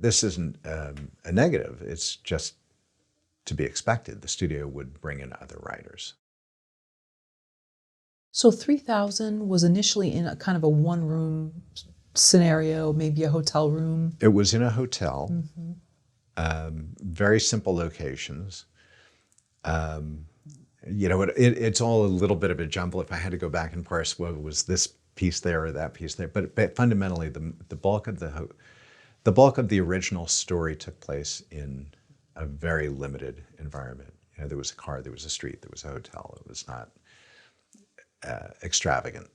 This isn't a negative. It's just to be expected. The studio would bring in other writers. So 3,000 was initially in a kind of a one-room scenario, maybe a hotel room. It was in a hotel, very simple locations. It's all a little bit of a jumble. If I had to go back and parse, what was this piece there or that piece there, but fundamentally, the bulk of the original story took place in a very limited environment. There was a car, there was a street, there was a hotel. It was not extravagant.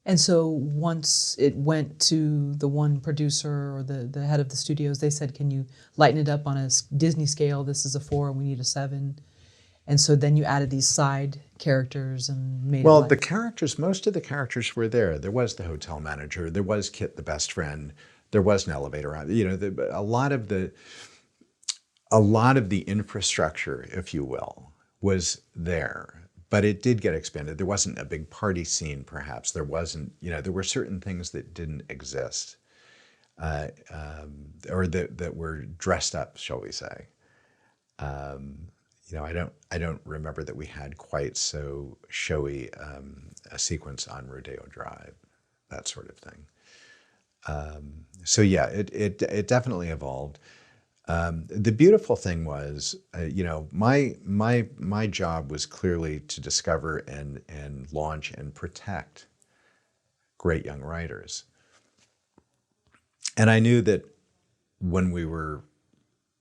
And so once it went to the one producer or the head of the studios, they said, can you lighten it up on a Disney scale? This is a 4 and we need a 7. And so then you added these side characters and made Well, it the characters, most of the characters were there. There was the hotel manager, there was Kit, the best friend, there was an elevator. A lot of the infrastructure, if you will, was there. But it did get expanded. There wasn't a big party scene, perhaps. There wasn't, there were certain things that didn't exist, or that were dressed up, shall we say. I don't remember that we had quite so showy a sequence on Rodeo Drive, that sort of thing. So yeah, it definitely evolved. The beautiful thing was, my job was clearly to discover and launch and protect great young writers. And I knew that when we were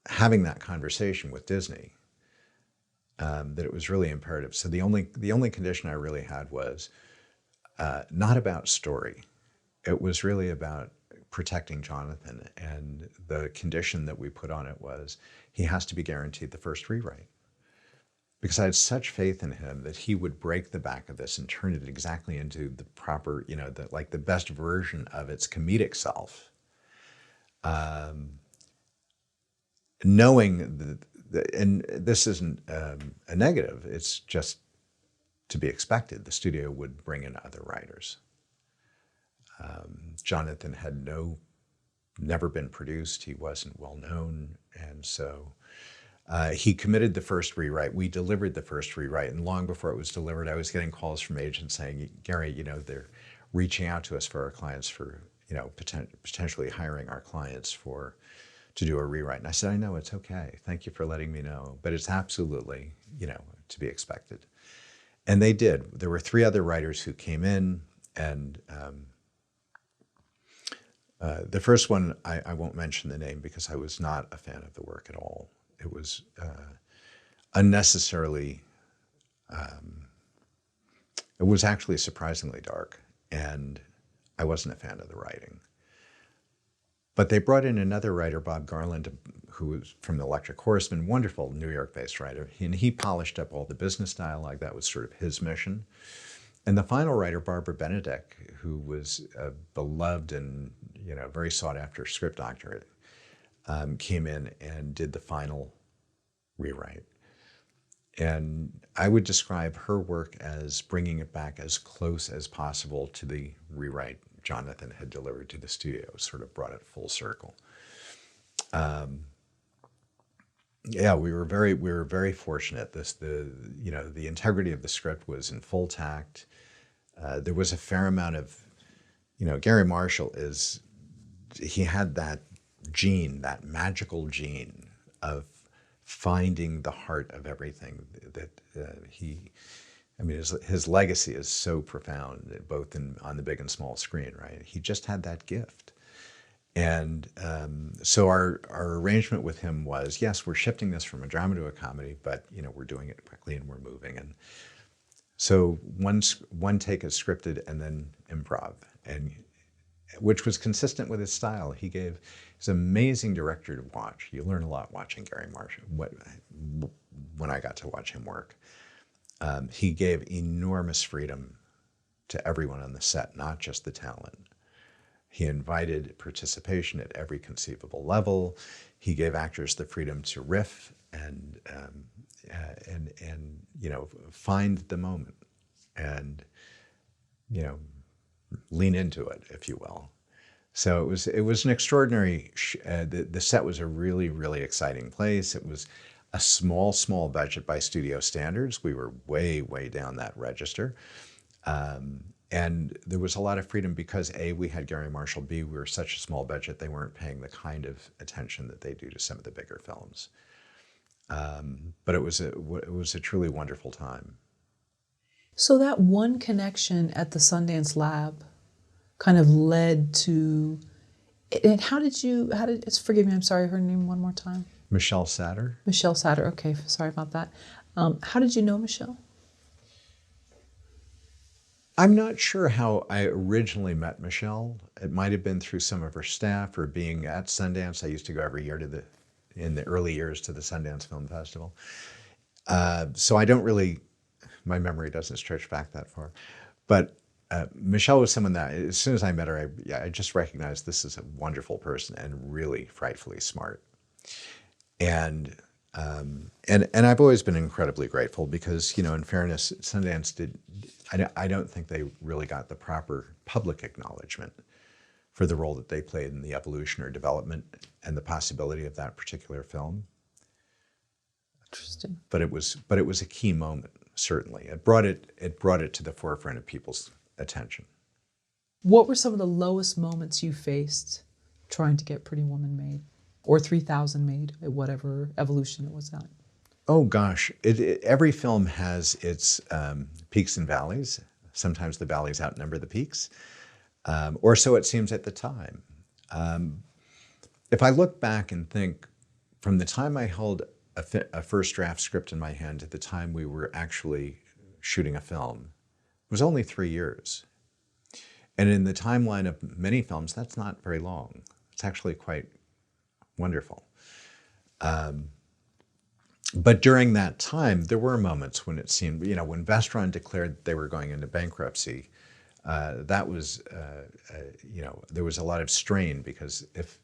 having that conversation with Disney, that it was really imperative. So the only condition I really had was not about story. It was really about protecting Jonathan, and the condition that we put on it was he has to be guaranteed the first rewrite, because I had such faith in him that he would break the back of this and turn it exactly into the proper, the best version of its comedic self. Knowing that, and this isn't a negative, it's just to be expected. The studio would bring in other writers. Jonathan had never been produced. He wasn't well known. And so he committed the first rewrite. We delivered the first rewrite. And long before it was delivered, I was getting calls from agents saying, Gary, they're reaching out to us for our clients for, potentially hiring our clients to do a rewrite. And I said, I know, it's okay. Thank you for letting me know. But it's absolutely, to be expected. And they did. There were 3 other writers who came in, and the first one, I won't mention the name because I was not a fan of the work at all. It was unnecessarily, it was actually surprisingly dark, and I wasn't a fan of the writing. But they brought in another writer, Bob Garland, who was from the Electric Horseman, wonderful New York-based writer, and he polished up all the business dialogue. That was sort of his mission. And the final writer, Barbara Benedek, who was a beloved and very sought-after script doctor, came in and did the final rewrite. And I would describe her work as bringing it back as close as possible to the rewrite Jonathan had delivered to the studio, sort of brought it full circle. Yeah, we were very fortunate. The integrity of the script was in full tact. There was a fair amount of, Gary Marshall he had that gene, that magical gene of finding the heart of everything that his legacy is so profound, both on the big and small screen, right? He just had that gift. And so our arrangement with him was, yes, we're shifting this from a drama to a comedy, but we're doing it quickly and we're moving. And so one take is scripted and then improv, and which was consistent with his style. He's an amazing director to watch. You learn a lot watching Gary Marshall. When I got to watch him work, he gave enormous freedom to everyone on the set, not just the talent. He invited participation at every conceivable level. He gave actors the freedom to riff and find the moment and lean into it, if you will. So it was an extraordinary. The set was a really, really exciting place. It was a small budget by studio standards. We were way, way down that register. And there was a lot of freedom because A, we had Gary Marshall, B, we were such a small budget, they weren't paying the kind of attention that they do to some of the bigger films. But it was a truly wonderful time. So that one connection at the Sundance Lab kind of led to, and forgive me, I'm sorry, her name one more time. Michelle Satter. Michelle Satter, okay, sorry about that. How did you know Michelle? I'm not sure how I originally met Michelle. It might have been through some of her staff or being at Sundance. I used to go every year in the early years to the Sundance Film Festival. So I don't really, my memory doesn't stretch back that far. But Michelle was someone that, as soon as I met her, I just recognized this is a wonderful person and really frightfully smart. And I've always been incredibly grateful because, in fairness, Sundance I don't think they really got the proper public acknowledgement for the role that they played in the evolution or development and the possibility of that particular film. Interesting. But it was a key moment, certainly. It brought it to the forefront of people's attention. What were some of the lowest moments you faced trying to get Pretty Woman made? Or 3000 made, at whatever evolution it was at? Oh gosh, every film has its peaks and valleys. Sometimes the valleys outnumber the peaks, or so it seems at the time. If I look back and think, from the time I held a first draft script in my hand to the time we were actually shooting a film, it was only 3 years. And in the timeline of many films, that's not very long. It's actually quite wonderful. But during that time, there were moments when it seemed, when Vestron declared they were going into bankruptcy, that was, there was a lot of strain because if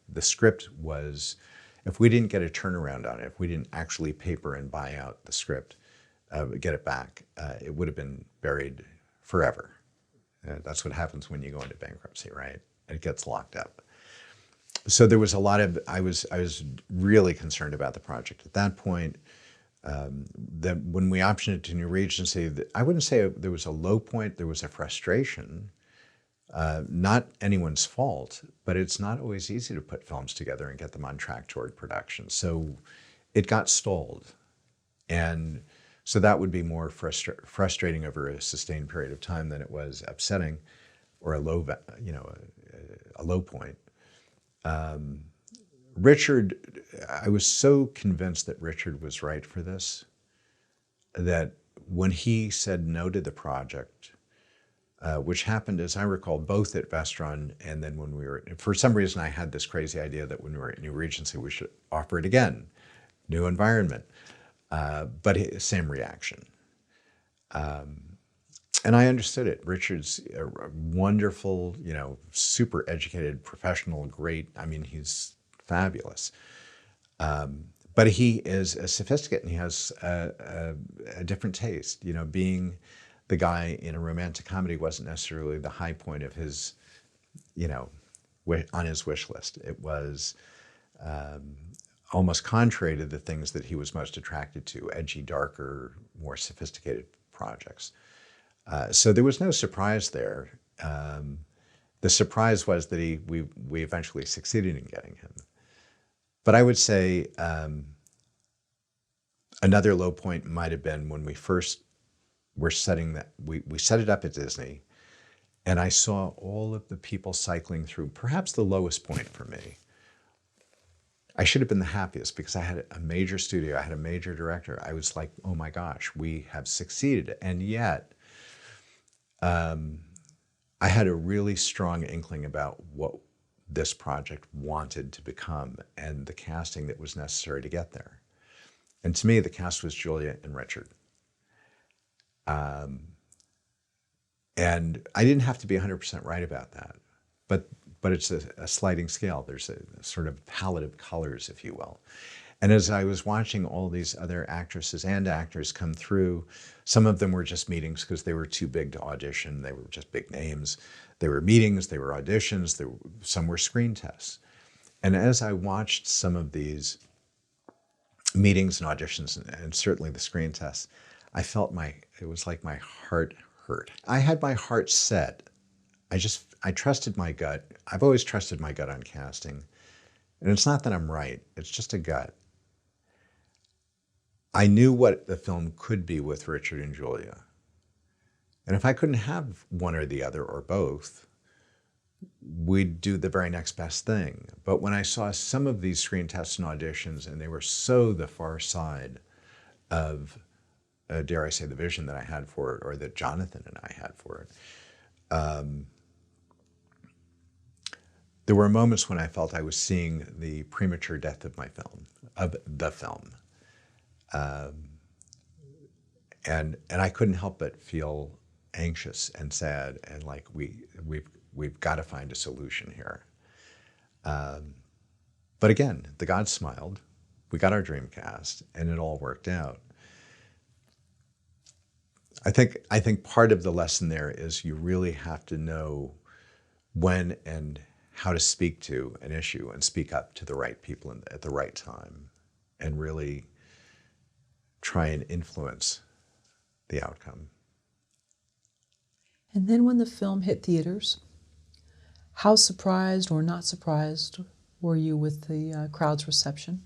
we didn't get a turnaround on it, if we didn't actually paper and buy out the script, get it back, it would have been buried forever. That's what happens when you go into bankruptcy, right? It gets locked up. So there was a lot of, I was really concerned about the project at that point. That when we optioned it to New Regency, I wouldn't say there was a low point, there was a frustration. Not anyone's fault, but it's not always easy to put films together and get them on track toward production. So it got stalled. And so that would be more frustrating over a sustained period of time than it was upsetting or a low point. Richard, I was so convinced that Richard was right for this, that when he said no to the project, which happened, as I recall, both at Vestron and then when we were, for some reason I had this crazy idea that when we were at New Regency, we should offer it again, new environment, but same reaction. And I understood it. Richard's a wonderful, super educated professional, great. I mean, he's fabulous. But he is a sophisticate and he has a different taste. Being the guy in a romantic comedy wasn't necessarily the high point of his, on his wish list. It was almost contrary to the things that he was most attracted to, edgy, darker, more sophisticated projects. So there was no surprise there. The surprise was that we eventually succeeded in getting him. But I would say another low point might have been when we first were setting that, we set it up at Disney, and I saw all of the people cycling through, perhaps the lowest point for me. I should have been the happiest because I had a major studio, I had a major director. I was like, oh my gosh, we have succeeded. And yet, I had a really strong inkling about what this project wanted to become and the casting that was necessary to get there. And to me, the cast was Julia and Richard. And I didn't have to be 100% right about that, but it's a sliding scale. There's a sort of palette of colors, if you will. And as I was watching all these other actresses and actors come through, some of them were just meetings because they were too big to audition. They were just big names. They were meetings, they were auditions, some were screen tests. And as I watched some of these meetings and auditions, and certainly the screen tests, I felt it was like my heart hurt. I had my heart set. I trusted my gut. I've always trusted my gut on casting. And it's not that I'm right, it's just a gut. I knew what the film could be with Richard and Julia. And if I couldn't have one or the other or both, we'd do the very next best thing. But when I saw some of these screen tests and auditions, and they were so the far side of, dare I say, the vision that I had for it, or that Jonathan and I had for it, there were moments when I felt I was seeing the premature death of the film. And I couldn't help but feel anxious and sad, and like we've got to find a solution here. But again, the gods smiled. We got our dream cast, and it all worked out. I think part of the lesson there is you really have to know when and how to speak to an issue and speak up to the right people at the right time, and really try and influence the outcome. And then when the film hit theaters, how surprised or not surprised were you with the crowd's reception?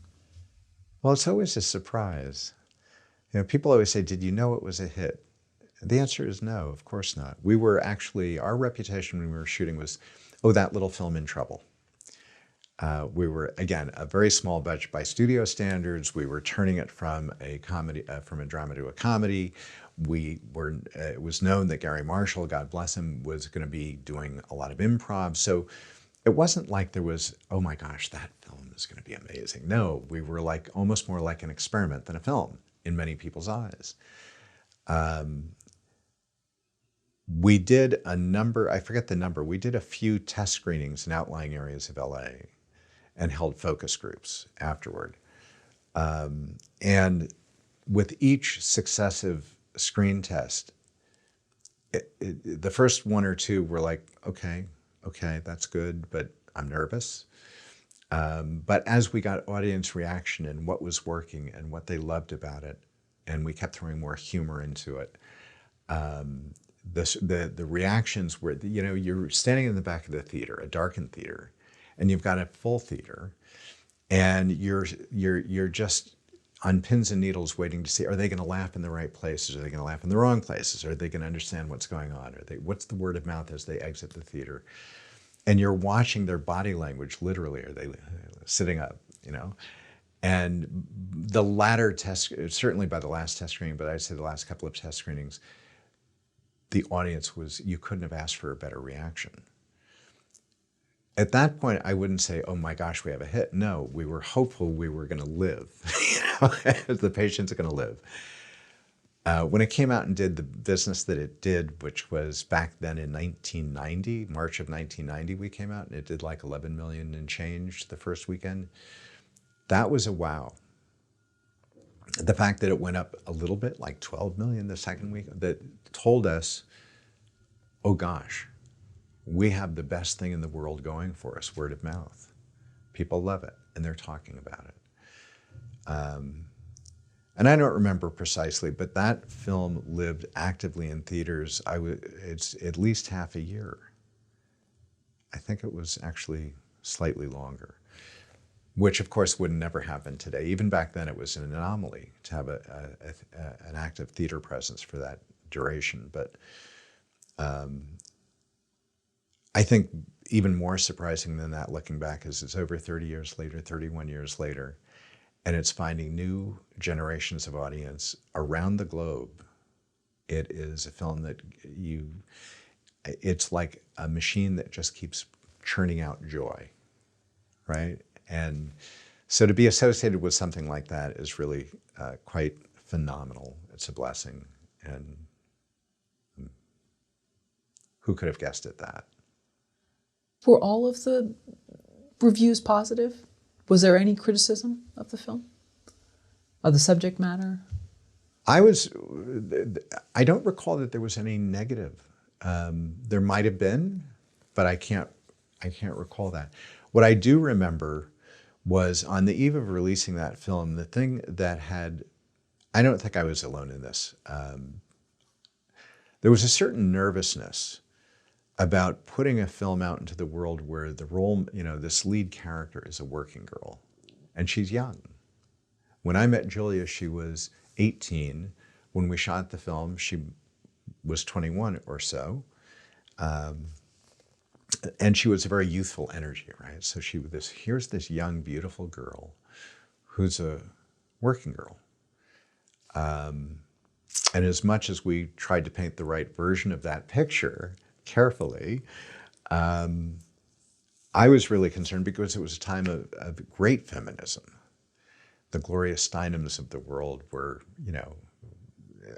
Well, it's always a surprise. You know, people always say, did you know it was a hit? The answer is no, of course not. We were actually, our reputation when we were shooting was, oh, that little film in trouble. We were, again, a very small budget by studio standards. We were turning it from a comedy, from a drama to a comedy. It was known that Gary Marshall, God bless him, was going to be doing a lot of improv. So it wasn't like there was, oh my gosh, that film is going to be amazing. No, we were like almost more like an experiment than a film in many people's eyes. We did a number, I forget the number, we did a few test screenings in outlying areas of LA and held focus groups afterward. And with each successive screen test, the first one or two were like, okay, that's good, but I'm nervous. But as we got audience reaction and what was working and what they loved about it, and we kept throwing more humor into it, the reactions were, you know, you're standing in the back of the theater, a darkened theater, and you've got a full theater, and you're just on pins and needles waiting to see, are they going to laugh in the right places? Are they going to laugh in the wrong places? Are they going to understand what's going on? What's the word of mouth as they exit the theater? And you're watching their body language, literally. Are they sitting up, you know? And the latter test, certainly by the last test screening, but I'd say the last couple of test screenings, the audience was, you couldn't have asked for a better reaction. At that point, I wouldn't say, oh my gosh, we have a hit. No, we were hopeful we were going to live. You know, the patients are going to live. When it came out and did the business that it did, which was back then in 1990, March of 1990, we came out and it did like 11 million and change the first weekend. That was a wow. The fact that it went up a little bit, like 12 million the second week, that told us, oh gosh, we have the best thing in the world going for us, word of mouth. People love it, and they're talking about it. And I don't remember precisely, but that film lived actively in theaters, it's at least half a year. I think it was actually slightly longer, which of course would never happen today. Even back then it was an anomaly to have an active theater presence for that duration. But I think even more surprising than that, looking back, is it's over 30 years later, 31 years later, and it's finding new generations of audience around the globe. It is a film that it's like a machine that just keeps churning out joy, right? And so to be associated with something like that is really quite phenomenal. It's a blessing. And who could have guessed at that? Were all of the reviews positive? Was there any criticism of the film? Of the subject matter? I don't recall that there was any negative. There might have been, but I can't recall that. What I do remember was on the eve of releasing that film, the thing that I don't think I was alone in this. There was a certain nervousness about putting a film out into the world where the role, this lead character is a working girl, and she's young. When I met Julia, she was 18. When we shot the film, she was 21 or so. And she was a very youthful energy, right? So here's this young, beautiful girl who's a working girl. And as much as we tried to paint the right version of that picture carefully, I was really concerned because it was a time of great feminism. The Gloria Steinems of the world were,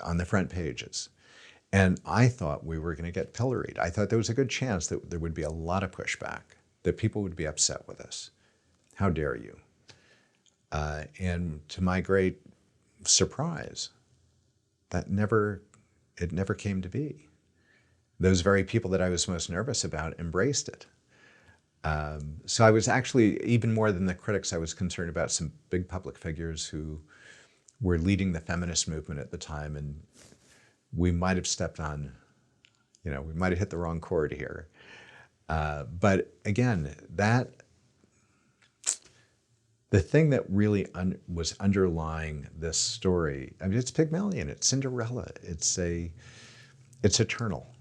on the front pages. And I thought we were going to get pilloried. I thought there was a good chance that there would be a lot of pushback, that people would be upset with us. How dare you? And to my great surprise, it never came to be. Those very people that I was most nervous about embraced it. So I was actually, even more than the critics, I was concerned about some big public figures who were leading the feminist movement at the time, and we might have stepped on, we might have hit the wrong chord here. But again, the thing that really was underlying this story, I mean, it's Pygmalion, it's Cinderella, it's eternal,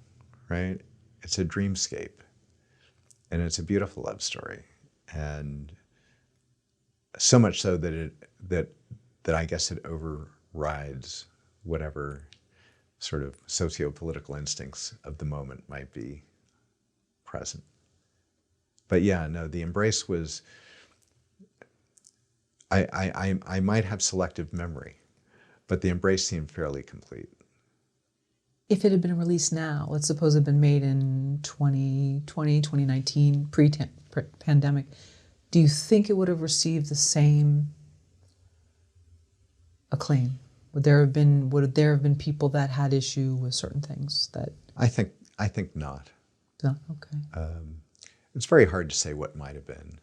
right? It's a dreamscape, and it's a beautiful love story, and so much so that I guess it overrides whatever sort of socio-political instincts of the moment might be present. But yeah, no, the embrace was, I might have selective memory, but the embrace seemed fairly complete. If it had been released now, let's suppose it had been made in 2020, 2019, pre-pandemic, do you think it would have received the same acclaim? Would there have been people that had issue with certain things that? I think not. No? Okay. It's very hard to say what might have been.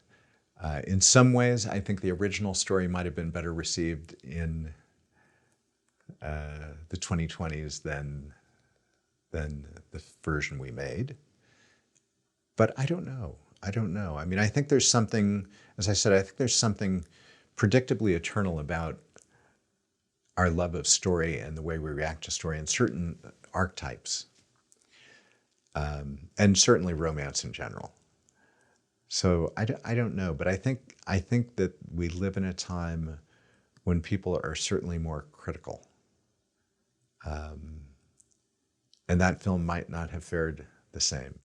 In some ways, I think the original story might have been better received in the 2020s than the version we made. But I don't know. I mean, I think there's something, as I said, I think there's something predictably eternal about our love of story and the way we react to story and certain archetypes, and certainly romance in general. So I don't know, but I think that we live in a time when people are certainly more critical. And that film might not have fared the same.